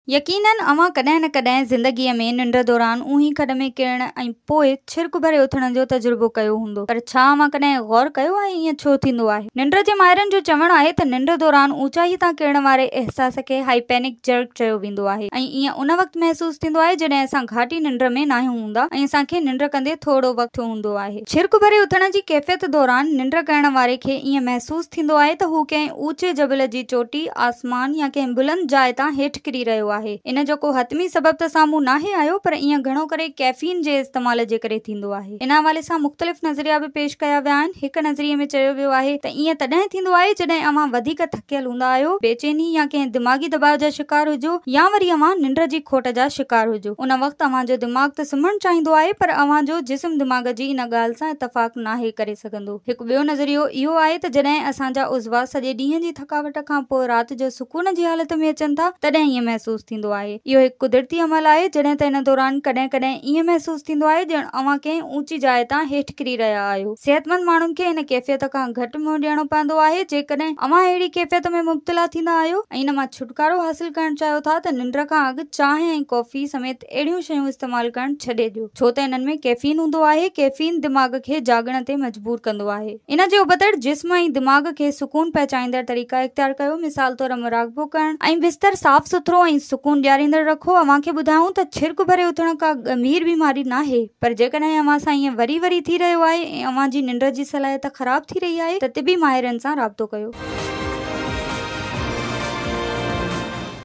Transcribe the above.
यकीनन अवां कॾहिं न कॾहिं ज़िंदगीअ में निंड दौरान ऊहीं खॾ में किरण ऐं पोइ छिरक भरे उथण जो तजुर्बो कयो हूंदो, पर छा अवां कॾहिं गौर कयो आहे ईअं छो थींदो आहे? निंड जे माहिरनि जो चवणु आहे त निंड दौरान ऊचाई तां किरण वारे अहसास खे हाइपेनिक जर्क चयो वेंदो आहे ऐं ईअं उन वक़्त महसूस थींदो आहे जॾहिं असां घाटी निंड में नाहियूं हूंदा ऐं असांखे निंड कंदे थोरो वक़्त थियो हूंदो आहे। छिरक भरे उथण जी कैफ़ियत दौरान निंड करण वारे खे ईअं महसूस थींदो आहे त हू कंहिं ऊचे जबल जी चोटी, आसमान या कंहिं बुलंद जाइ तां हेठि किरी रहियो आहे। इन जो को हतमी सबब त साम्हूं नाहे आयो, पर ईअं घणो करे कैफीन जे इस्तेमाल जे करे थींदो आहे। इन हवाले सां मुख़्तलिफ़ नज़रिया बि पेश कया विया आहिनि। हिक नज़रिए में चयो वियो आहे त ईअं तॾहिं थींदो आहे जॾहिं अवां वधीक थकियल हूंदा आहियो, बेचैनी या कंहिं दिमाग़ी दबाव जा शिकार हुजो, या वरी अवां निंड जी खोट जा शिकार हुजो। उन वक़्त अवां जो दिमाग़ त सुम्हणु चाहींदो आहे, पर अवां जो जिस्म दिमाग़ जी इन ॻाल्हि सां इतफ़ाक़ नाहे करे सघंदो। हिकु ॿियो नज़रियो इहो आहे त जॾहिं असांजा उज़वा सॼे ॾींहं जी थकावट खां पोइ राति जो सुकून जी हालत में अचनि था, तॾहिं ईअं महसूस थींदो आहे। इहो हिकु कुदरती अमल आहे जॾहिं त इन दौरान कॾहिं कॾहिं ईअं महसूस थींदो आहे ॼण अवां कंहिं ऊची जाइ तां हेठि किरी रहिया आहियो। सेहतमंद माण्हुनि खे इन कैफ़ियत खां घटि मुंहुं ॾियणो पवंदो आहे। जेकॾहिं अवां अहिड़ी कैफ़ियत में मुब्तला थींदा आहियो ऐं इन मां छुटकारो हासिल करणु चाहियो था त निंड खां अॻु चांहि ऐं कॉफ़ी समेत अहिड़ियूं शयूं इस्तेमाल करणु छॾे ॾियो, छो त इन्हनि में कैफ़ीन हूंदो आहे। कैफ़ीन दिमाग़ खे जागण ते मजबूर कंदो आहे। इन जे उबतड़ जिस्म ऐं दिमाग़ खे सुकून पहुचाईंदड़ तरीक़ा इख्तियार कयो। मिसाल तौर मुराक़बो करणु ऐं बिस्तर साफ़ सुथरो ऐं सुकून ॾियारींदड़ रखो। अवां खे ॿुधायूं त छिरक भरे उथण का गंभीर बीमारी नाहे, पर जेकॾहिं अवां सां ईअं वरी वरी थी रहियो आहे ऐं अवां जी निंड जी सलाहियत ख़राब थी रही आहे त तिबी माहिरनि सां राब्तो कयो।